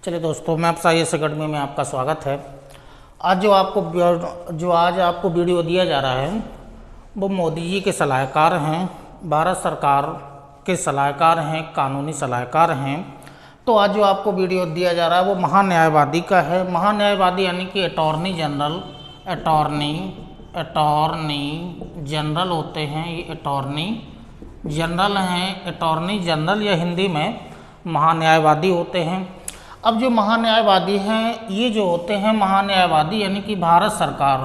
चलिए दोस्तों, मैं आपसे IAS अकेडमी में आपका स्वागत है। आज आज आपको वीडियो दिया जा रहा है वो मोदी जी के सलाहकार हैं, भारत सरकार के सलाहकार हैं, कानूनी सलाहकार हैं। तो आज जो आपको वीडियो दिया जा रहा है वो महान्यायवादी का है। महान्यायवादी यानी कि अटॉर्नी जनरल होते हैं। ये अटॉर्नी जनरल हैं, अटॉर्नी जनरल या हिंदी में महान्यायवादी होते हैं। अब जो महान्यायवादी हैं ये जो होते हैं महान्यायवादी यानी कि भारत सरकार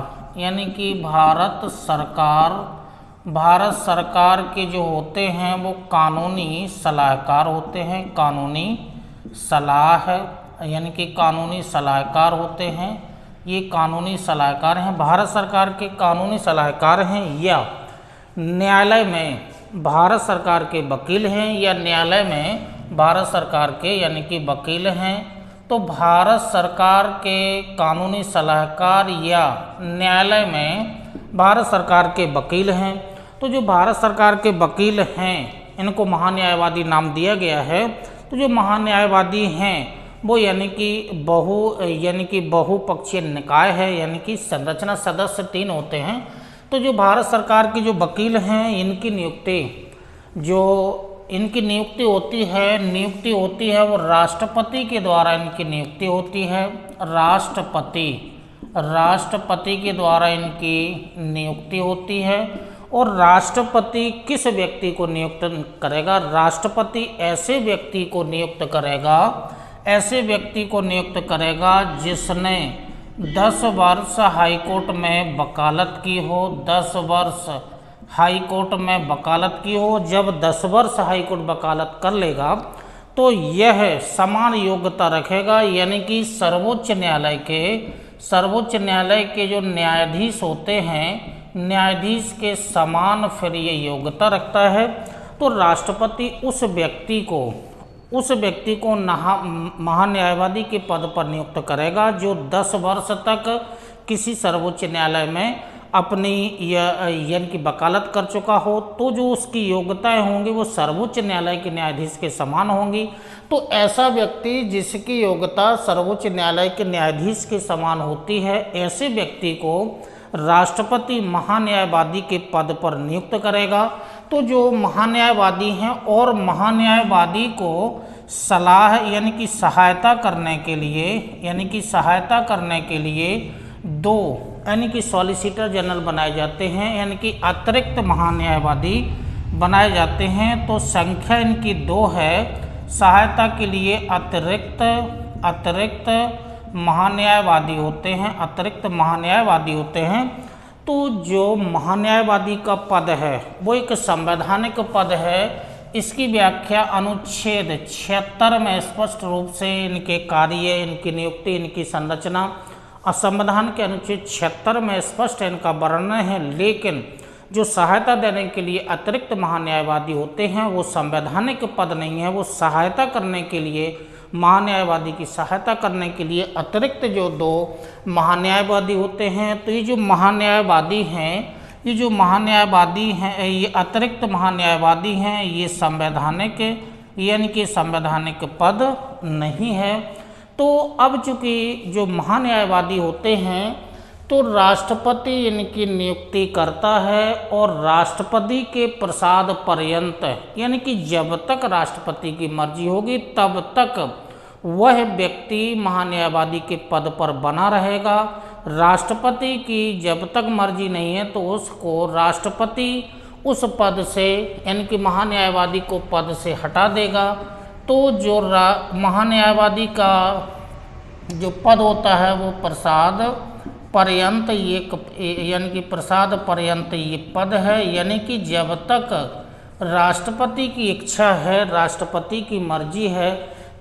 के जो होते हैं वो कानूनी सलाहकार होते हैं। कानूनी सलाह यानी कि कानूनी सलाहकार होते हैं। ये कानूनी सलाहकार हैं, भारत सरकार के कानूनी सलाहकार हैं, या न्यायालय में भारत सरकार के वकील हैं, या न्यायालय में भारत सरकार के यानी कि वकील हैं। तो भारत सरकार के कानूनी सलाहकार या न्यायालय में भारत सरकार के वकील हैं। तो जो भारत सरकार के वकील हैं इनको महान्यायवादी नाम दिया गया है। तो जो महान्यायवादी हैं वो यानी कि बहुपक्षीय निकाय है, यानी कि संरचना सदस्य 3 होते हैं। तो जो भारत सरकार के जो वकील हैं इनकी नियुक्ति होती है वो राष्ट्रपति के द्वारा इनकी नियुक्ति होती है। राष्ट्रपति के द्वारा इनकी नियुक्ति होती है। और राष्ट्रपति किस व्यक्ति को नियुक्त करेगा? राष्ट्रपति ऐसे व्यक्ति को नियुक्त करेगा जिसने 10 वर्ष हाईकोर्ट में वकालत की हो। 10 वर्ष हाईकोर्ट में वकालत की हो। जब 10 वर्ष हाईकोर्ट वकालत कर लेगा तो यह समान योग्यता रखेगा, यानी कि सर्वोच्च न्यायालय के जो न्यायाधीश होते हैं, न्यायाधीश के समान फिर ये योग्यता रखता है। तो राष्ट्रपति उस व्यक्ति को महान्यायवादी के पद पर नियुक्त करेगा जो 10 वर्ष तक किसी सर्वोच्च न्यायालय में अपनी यानी कि वकालत कर चुका हो। तो जो उसकी योग्यताएं होंगी वो सर्वोच्च न्यायालय के न्यायाधीश के समान होंगी। तो ऐसा व्यक्ति जिसकी योग्यता सर्वोच्च न्यायालय के न्यायाधीश के समान होती है, ऐसे व्यक्ति को राष्ट्रपति महान्यायवादी के पद पर नियुक्त करेगा। तो जो महान्यायवादी हैं और महान्यायवादी को सलाह यानी कि सहायता करने के लिए 2 यानी कि सॉलिसिटर जनरल बनाए जाते हैं, यानी कि अतिरिक्त महान्यायवादी बनाए जाते हैं। तो संख्या इनकी 2 है। सहायता के लिए अतिरिक्त महान्यायवादी होते हैं। तो जो महान्यायवादी का पद है वो एक संवैधानिक पद है। इसकी व्याख्या अनुच्छेद 76 में स्पष्ट रूप से इनके कार्य, इनकी नियुक्ति, इनकी संरचना संविधान के अनुच्छेद 76 में स्पष्ट इनका वर्णन है। लेकिन जो सहायता देने के लिए अतिरिक्त महान्यायवादी होते हैं वो संवैधानिक पद नहीं है। वो सहायता करने के लिए, महान्यायवादी की सहायता करने के लिए अतिरिक्त जो 2 महान्यायवादी होते हैं। तो ये जो महान्यायवादी हैं, ये अतिरिक्त महान्यायवादी हैं, ये संवैधानिक यानी कि संवैधानिक पद नहीं है। तो अब चूँकि जो महान्यायवादी होते हैं तो राष्ट्रपति इनकी नियुक्ति करता है, और राष्ट्रपति के प्रसाद पर्यंत यानी कि जब तक राष्ट्रपति की मर्जी होगी तब तक वह व्यक्ति महान्यायवादी के पद पर बना रहेगा। राष्ट्रपति की जब तक मर्जी नहीं है तो उसको राष्ट्रपति उस पद से यानी कि महान्यायवादी को पद से हटा देगा। तो जो महान्यायवादी का जो पद होता है वो प्रसाद पर्यंत ये पद है, यानी कि जब तक राष्ट्रपति की इच्छा है, राष्ट्रपति की मर्जी है,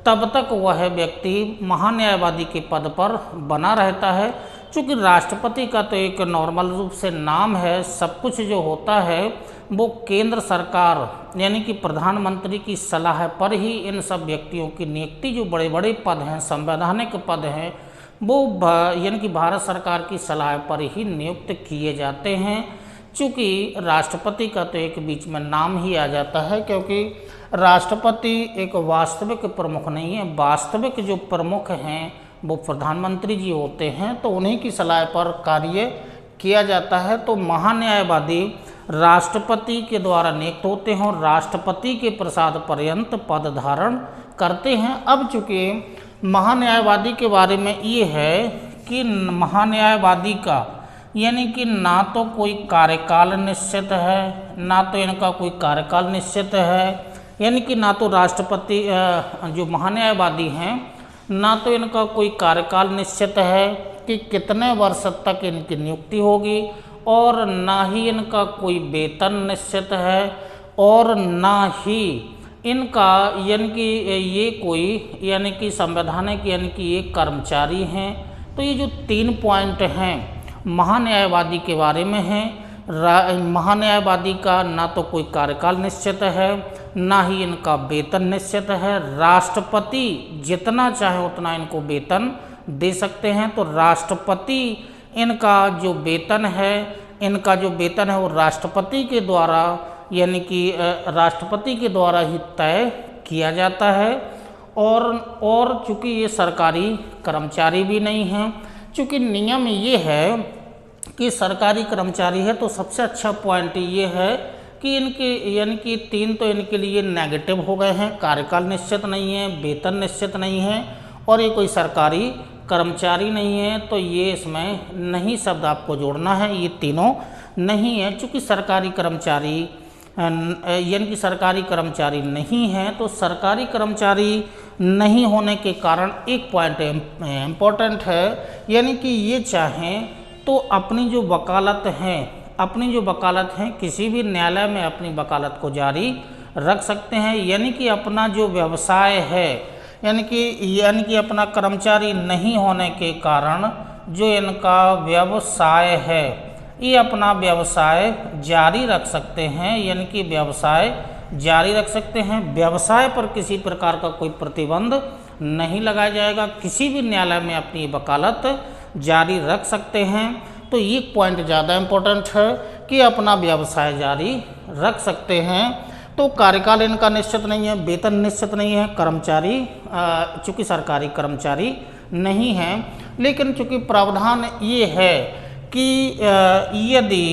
तब तक वह व्यक्ति महान्यायवादी के पद पर बना रहता है। चूँकि राष्ट्रपति का तो एक नॉर्मल रूप से नाम है, सब कुछ जो होता है वो केंद्र सरकार यानी कि प्रधानमंत्री की सलाह पर ही इन सब व्यक्तियों की नियुक्ति, जो बड़े बड़े पद हैं, संवैधानिक पद हैं, वो यानी कि भारत सरकार की सलाह पर ही नियुक्त किए जाते हैं। चूँकि राष्ट्रपति का तो एक बीच में नाम ही आ जाता है, क्योंकि राष्ट्रपति एक वास्तविक प्रमुख नहीं है, वास्तविक जो प्रमुख हैं वो प्रधानमंत्री जी होते हैं, तो उन्हीं की सलाह पर कार्य किया जाता है। तो महान्यायवादी राष्ट्रपति के द्वारा नियुक्त होते हैं और राष्ट्रपति के प्रसाद पर्यंत पद धारण करते हैं। अब चूँकि महान्यायवादी के बारे में ये है कि महान्यायवादी का यानी कि ना तो कोई कार्यकाल निश्चित है, ना तो इनका कोई कार्यकाल निश्चित है, यानी कि ना तो राष्ट्रपति जो महान्यायवादी हैं ना तो इनका कोई कार्यकाल निश्चित है कि कितने वर्ष तक इनकी नियुक्ति होगी, और ना ही इनका कोई वेतन निश्चित है, और ना ही इनका यानी कि ये कोई यानी कि संवैधानिक यानी कि ये कर्मचारी हैं। तो ये जो 3 पॉइंट हैं महान्यायवादी के बारे में हैं। महान्यायवादी का ना तो कोई कार्यकाल निश्चित है, ना ही इनका वेतन निश्चित है। राष्ट्रपति जितना चाहे उतना इनको वेतन दे सकते हैं। तो राष्ट्रपति इनका जो वेतन है वो राष्ट्रपति के द्वारा यानी कि राष्ट्रपति के द्वारा ही तय किया जाता है। और चूँकि ये सरकारी कर्मचारी भी नहीं हैं, चूँकि नियम ये है कि सरकारी कर्मचारी है, तो सबसे अच्छा पॉइंट ये है कि इनके यानी कि 3 तो इनके लिए नेगेटिव हो गए हैं, कार्यकाल निश्चित नहीं है, वेतन निश्चित नहीं है, और ये कोई सरकारी कर्मचारी नहीं है। तो ये इसमें नहीं शब्द आपको जोड़ना है, ये तीनों नहीं है। चूँकि सरकारी कर्मचारी यानी कि सरकारी कर्मचारी नहीं है, तो सरकारी कर्मचारी नहीं होने के कारण एक पॉइंट इम्पोर्टेंट है, यानी कि ये चाहें तो अपनी जो वकालत है किसी भी न्यायालय में अपनी वकालत को जारी रख सकते हैं। यानी कि अपना जो व्यवसाय है यानी कि अपना कर्मचारी नहीं होने के कारण जो इनका व्यवसाय है ये अपना व्यवसाय जारी रख सकते हैं, यानी कि व्यवसाय जारी रख सकते हैं। व्यवसाय पर किसी प्रकार का कोई प्रतिबंध नहीं लगाया जाएगा, किसी भी न्यायालय में अपनी वकालत जारी रख सकते हैं। तो ये पॉइंट ज़्यादा इम्पोर्टेंट है कि अपना व्यवसाय जारी रख सकते हैं। तो कार्यकाल इनका निश्चित नहीं है, वेतन निश्चित नहीं है, कर्मचारी चूँकि सरकारी कर्मचारी नहीं हैं। लेकिन चूँकि प्रावधान ये है कि यदि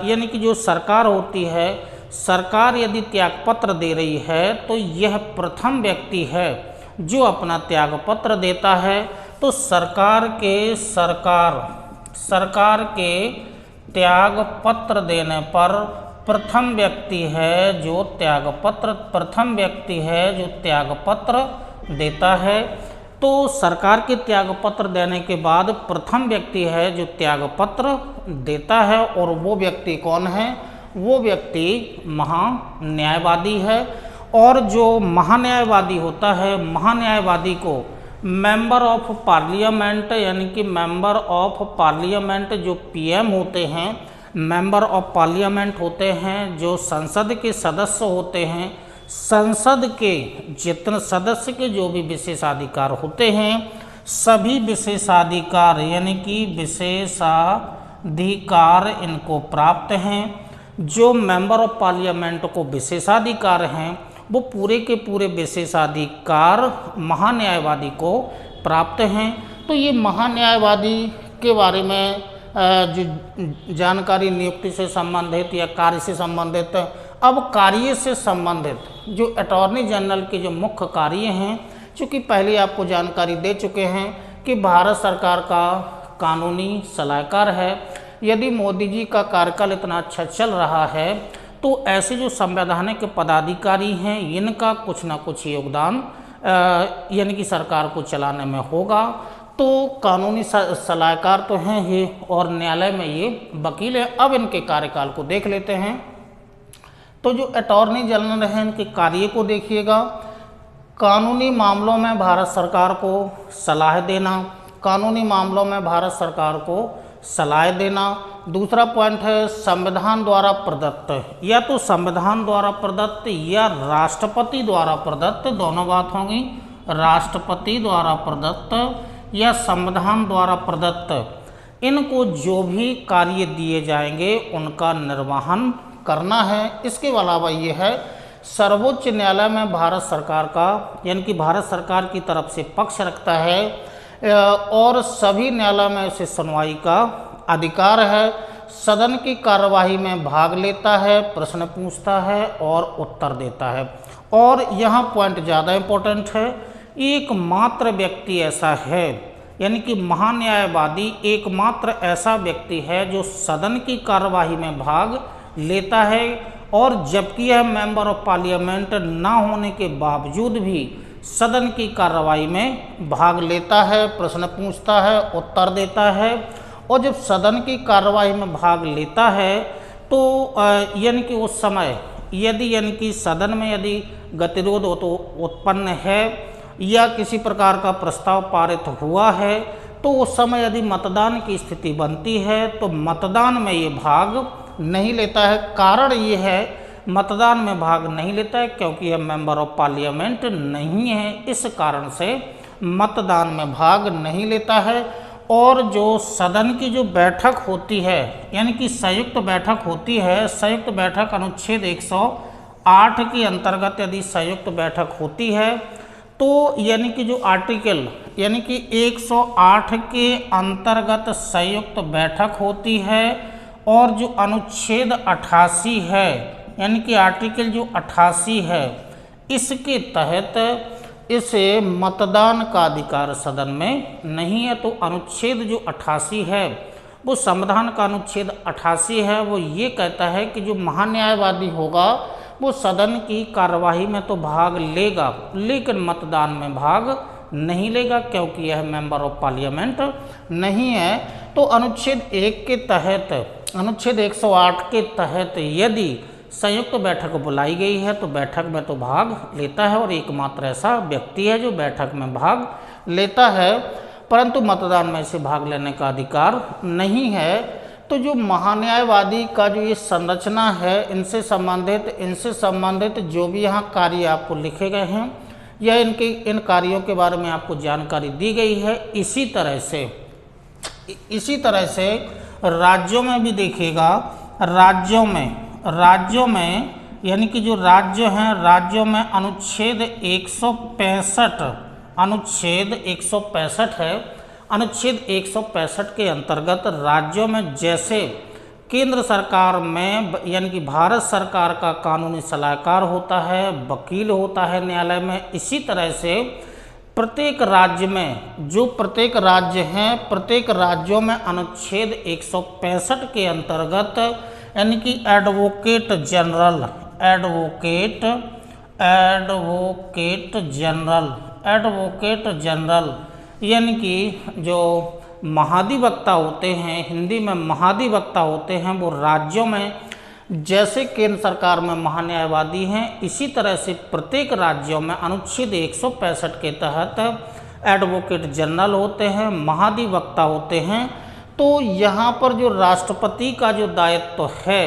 यानी कि जो सरकार होती है, सरकार यदि त्यागपत्र दे रही है तो यह प्रथम व्यक्ति है जो अपना त्यागपत्र देता है। तो सरकार के त्यागपत्र देने पर प्रथम व्यक्ति है जो त्यागपत्र देता है। तो सरकार के त्यागपत्र देने के बाद प्रथम व्यक्ति है जो त्यागपत्र देता है, और वो व्यक्ति कौन है? वो व्यक्ति महान्यायवादी है। और जो महान्यायवादी होता है, महान्यायवादी को मेंबर ऑफ पार्लियामेंट यानी कि मेंबर ऑफ पार्लियामेंट जो पीएम होते हैं, मेंबर ऑफ पार्लियामेंट होते हैं, जो संसद के सदस्य होते हैं, संसद के जितने सदस्य के जो भी विशेषाधिकार होते हैं, सभी विशेषाधिकार यानी कि विशेषाधिकार इनको प्राप्त हैं। जो मेंबर ऑफ पार्लियामेंट को विशेषाधिकार हैं वो पूरे के पूरे विशेषाधिकार महान्यायवादी को प्राप्त हैं। तो ये महान्यायवादी के बारे में जो जानकारी नियुक्ति से संबंधित या कार्य से संबंधित। अब कार्य से संबंधित जो अटॉर्नी जनरल के जो मुख्य कार्य हैं, चूँकि पहले आपको जानकारी दे चुके हैं कि भारत सरकार का कानूनी सलाहकार है। यदि मोदी जी का कार्यकाल इतना अच्छा चल रहा है तो ऐसे जो संवैधानिक पदाधिकारी हैं इनका कुछ ना कुछ योगदान यानी कि सरकार को चलाने में होगा। तो कानूनी सलाहकार तो हैं ही और न्यायालय में ये वकील हैं। अब इनके कार्यकाल को देख लेते हैं। तो जो अटॉर्नी जनरल हैं इनके कार्य को देखिएगा। कानूनी मामलों में भारत सरकार को सलाह देना, कानूनी मामलों में भारत सरकार को सलाह देना। दूसरा पॉइंट है संविधान द्वारा प्रदत्त, या तो संविधान द्वारा प्रदत्त या राष्ट्रपति द्वारा प्रदत्त, दोनों बात होंगी। राष्ट्रपति द्वारा प्रदत्त या संविधान द्वारा प्रदत्त, इनको जो भी कार्य दिए जाएंगे उनका निर्वहन करना है। इसके अलावा ये है सर्वोच्च न्यायालय में भारत सरकार का यानी कि भारत सरकार की तरफ से पक्ष रखता है और सभी न्यायालय में उसे सुनवाई का अधिकार है। सदन की कार्यवाही में भाग लेता है, प्रश्न पूछता है और उत्तर देता है। और यहाँ पॉइंट ज़्यादा इम्पोर्टेंट है, एकमात्र व्यक्ति ऐसा है यानी कि महान्यायवादी एकमात्र ऐसा व्यक्ति है जो सदन की कार्यवाही में भाग लेता है, और जबकि यह मेंबर ऑफ पार्लियामेंट ना होने के बावजूद भी सदन की कार्रवाई में भाग लेता है, प्रश्न पूछता है, उत्तर देता है। और जब सदन की कार्रवाई में भाग लेता है तो यानी कि उस समय यदि यानी कि सदन में यदि गतिरोध उत्पन्न है या किसी प्रकार का प्रस्ताव पारित हुआ है तो उस समय यदि मतदान की स्थिति बनती है तो मतदान में ये भाग नहीं लेता है। कारण ये है मतदान में भाग नहीं लेता है क्योंकि यह मेंबर ऑफ पार्लियामेंट नहीं है, इस कारण से मतदान में भाग नहीं लेता है। और जो सदन की जो बैठक होती है यानी कि संयुक्त बैठक होती है, संयुक्त बैठक अनुच्छेद 108 के अंतर्गत यदि संयुक्त बैठक होती है तो यानी कि जो आर्टिकल यानी कि 108 के अंतर्गत संयुक्त बैठक होती है और जो अनुच्छेद 88 है यानी कि आर्टिकल जो 88 है इसके तहत इसे मतदान का अधिकार सदन में नहीं है। तो अनुच्छेद जो 88 है वो संविधान का अनुच्छेद 88 है, वो ये कहता है कि जो महान्यायवादी होगा वो सदन की कार्यवाही में तो भाग लेगा लेकिन मतदान में भाग नहीं लेगा क्योंकि यह मेंबर ऑफ पार्लियामेंट नहीं है। तो अनुच्छेद 1 के तहत अनुच्छेद 108 के तहत यदि संयुक्त बैठक बुलाई गई है तो बैठक में तो भाग लेता है और एकमात्र ऐसा व्यक्ति है जो बैठक में भाग लेता है, परंतु मतदान में इसे भाग लेने का अधिकार नहीं है। तो जो महान्यायवादी का जो ये संरचना है इनसे संबंधित जो भी यहाँ कार्य आपको लिखे गए हैं या इन कार्यों के बारे में आपको जानकारी दी गई है। इसी तरह से राज्यों में भी देखिएगा, राज्यों में यानी कि जो राज्य हैं राज्यों में अनुच्छेद 165 है। अनुच्छेद 165 के अंतर्गत राज्यों में जैसे केंद्र सरकार में यानी कि भारत सरकार का कानूनी सलाहकार होता है, वकील होता है न्यायालय में, इसी तरह से प्रत्येक राज्य में जो प्रत्येक राज्य हैं प्रत्येक राज्यों में अनुच्छेद 165 के अंतर्गत यानी कि एडवोकेट जनरल यानी कि जो महाधिवक्ता होते हैं, हिंदी में महाधिवक्ता होते हैं, वो राज्यों में जैसे केंद्र सरकार में महान्यायवादी हैं इसी तरह से प्रत्येक राज्यों में अनुच्छेद 165 के तहत एडवोकेट जनरल होते हैं, महाधिवक्ता होते हैं। तो यहाँ पर जो राष्ट्रपति का जो दायित्व है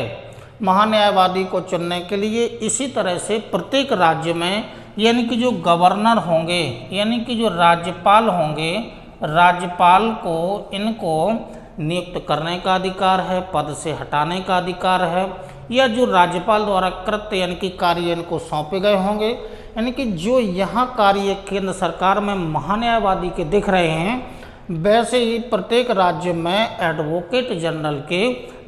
महान्यायवादी को चुनने के लिए, इसी तरह से प्रत्येक राज्य में यानी कि जो गवर्नर होंगे यानी कि जो राज्यपाल होंगे, राज्यपाल को इनको नियुक्त करने का अधिकार है, पद से हटाने का अधिकार है, या जो राज्यपाल द्वारा कृत्य यानी कि कार्य इनको सौंपे गए होंगे। यानी कि जो यहाँ कार्य केंद्र सरकार में महान्यायवादी के दिख रहे हैं वैसे ही प्रत्येक राज्य में एडवोकेट जनरल के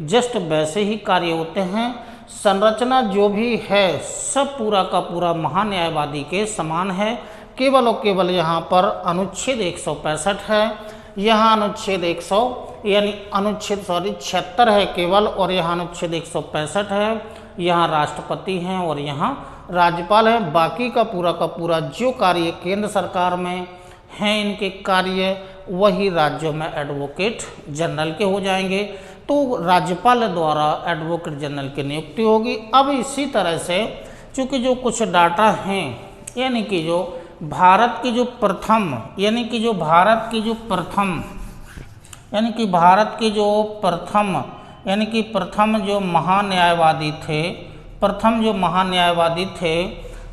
जस्ट वैसे ही कार्य होते हैं। संरचना जो भी है सब पूरा का पूरा महान्यायवादी के समान है, केवल और केवल यहाँ पर अनुच्छेद 165 है, यहाँ अनुच्छेद 76 है केवल, और यहाँ अनुच्छेद 165 है, यहाँ राष्ट्रपति हैं और यहाँ राज्यपाल हैं। बाकी का पूरा जो कार्य केंद्र सरकार में हैं इनके कार्य वही राज्यों में एडवोकेट जनरल के हो जाएंगे। तो राज्यपाल द्वारा एडवोकेट जनरल की नियुक्ति होगी। अब इसी तरह से चूँकि जो कुछ डाटा हैं यानी कि जो भारत की जो प्रथम जो महान्यायवादी थे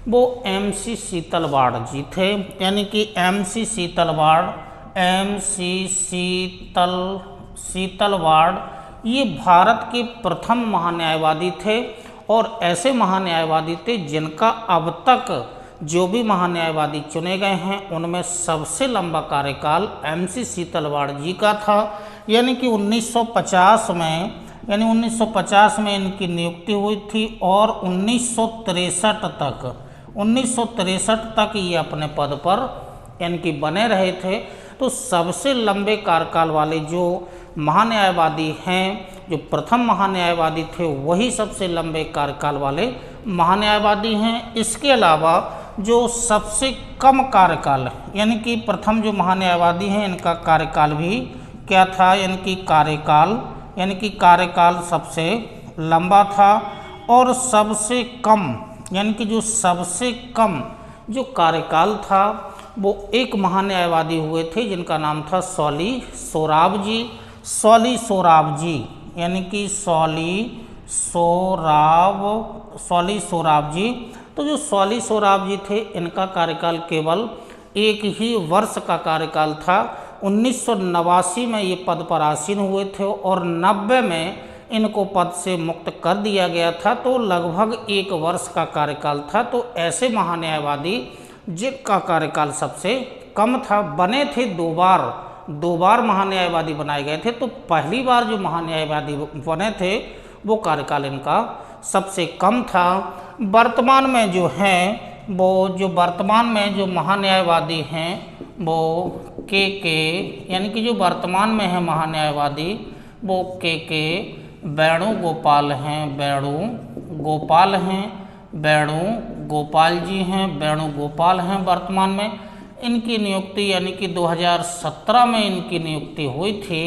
वो MC शीतलवाड़ जी थे। यानी कि MC शीतलवाड़ ये भारत के प्रथम महान्यायवादी थे और ऐसे महान्यायवादी थे जिनका अब तक जो भी महान्यायवादी चुने गए हैं उनमें सबसे लंबा कार्यकाल MC सीतलवाड़ जी का था। यानी कि 1950 में इनकी नियुक्ति हुई थी और 1963 तक ये अपने पद पर यानी कि बने रहे थे। तो सबसे लंबे कार्यकाल वाले जो महान्यायवादी हैं, जो प्रथम महान्यायवादी थे, वही सबसे लंबे कार्यकाल वाले महान्यायवादी हैं। इसके अलावा जो सबसे कम कार्यकाल यानी कि प्रथम जो महान्यायवादी हैं इनका कार्यकाल भी क्या था, यानी कि कार्यकाल सबसे लंबा था। और सबसे कम यानी कि जो सबसे कम जो कार्यकाल था वो एक महान्यायवादी हुए थे जिनका नाम था सौली सोराब जी, यानी कि सौली सोराब जी। तो जो सौली सोराब जी थे इनका कार्यकाल केवल एक ही वर्ष का कार्यकाल था। 1989 में ये पद पर आसीन हुए थे और 90 में इनको पद से मुक्त कर दिया गया था। तो लगभग एक वर्ष का कार्यकाल था। तो ऐसे महान्यायवादी जिनका कार्यकाल सबसे कम था, बने थे दो बार महान्यायवादी बनाए गए थे। तो पहली बार जो महान्यायवादी बने थे वो कार्यकाल इनका सबसे कम था। वर्तमान में जो महान्यायवादी हैं वो के यानी कि जो वर्तमान में है महान्यायवादी वो के वेणुगोपाल हैं वर्तमान में। इनकी नियुक्ति यानी कि 2017 में इनकी नियुक्ति हुई थी।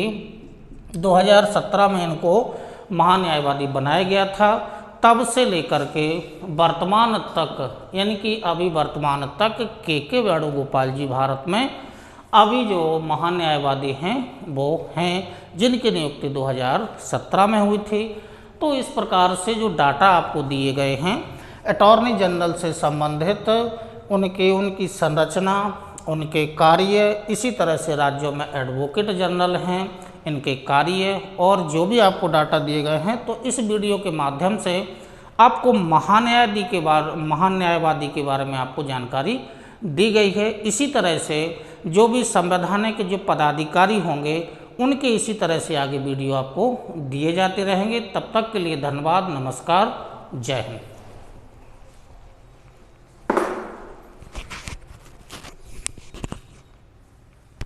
2017 में इनको महान्यायवादी बनाया गया था। तब से लेकर के वर्तमान तक यानी कि अभी वर्तमान तक के वेणुगोपाल जी भारत में अभी जो महान्यायवादी हैं वो हैं जिनकी नियुक्ति 2017 में हुई थी। तो इस प्रकार से जो डाटा आपको दिए गए हैं अटॉर्नी जनरल से संबंधित उनकी संरचना, उनके कार्य, इसी तरह से राज्यों में एडवोकेट जनरल हैं, इनके कार्य और जो भी आपको डाटा दिए गए हैं। तो इस वीडियो के माध्यम से आपको महान्यायवादी के बारे में आपको जानकारी दी गई है। इसी तरह से जो भी संवैधानिक जो पदाधिकारी होंगे उनके इसी तरह से आगे वीडियो आपको दिए जाते रहेंगे। तब तक के लिए धन्यवाद, नमस्कार, जय हिंद।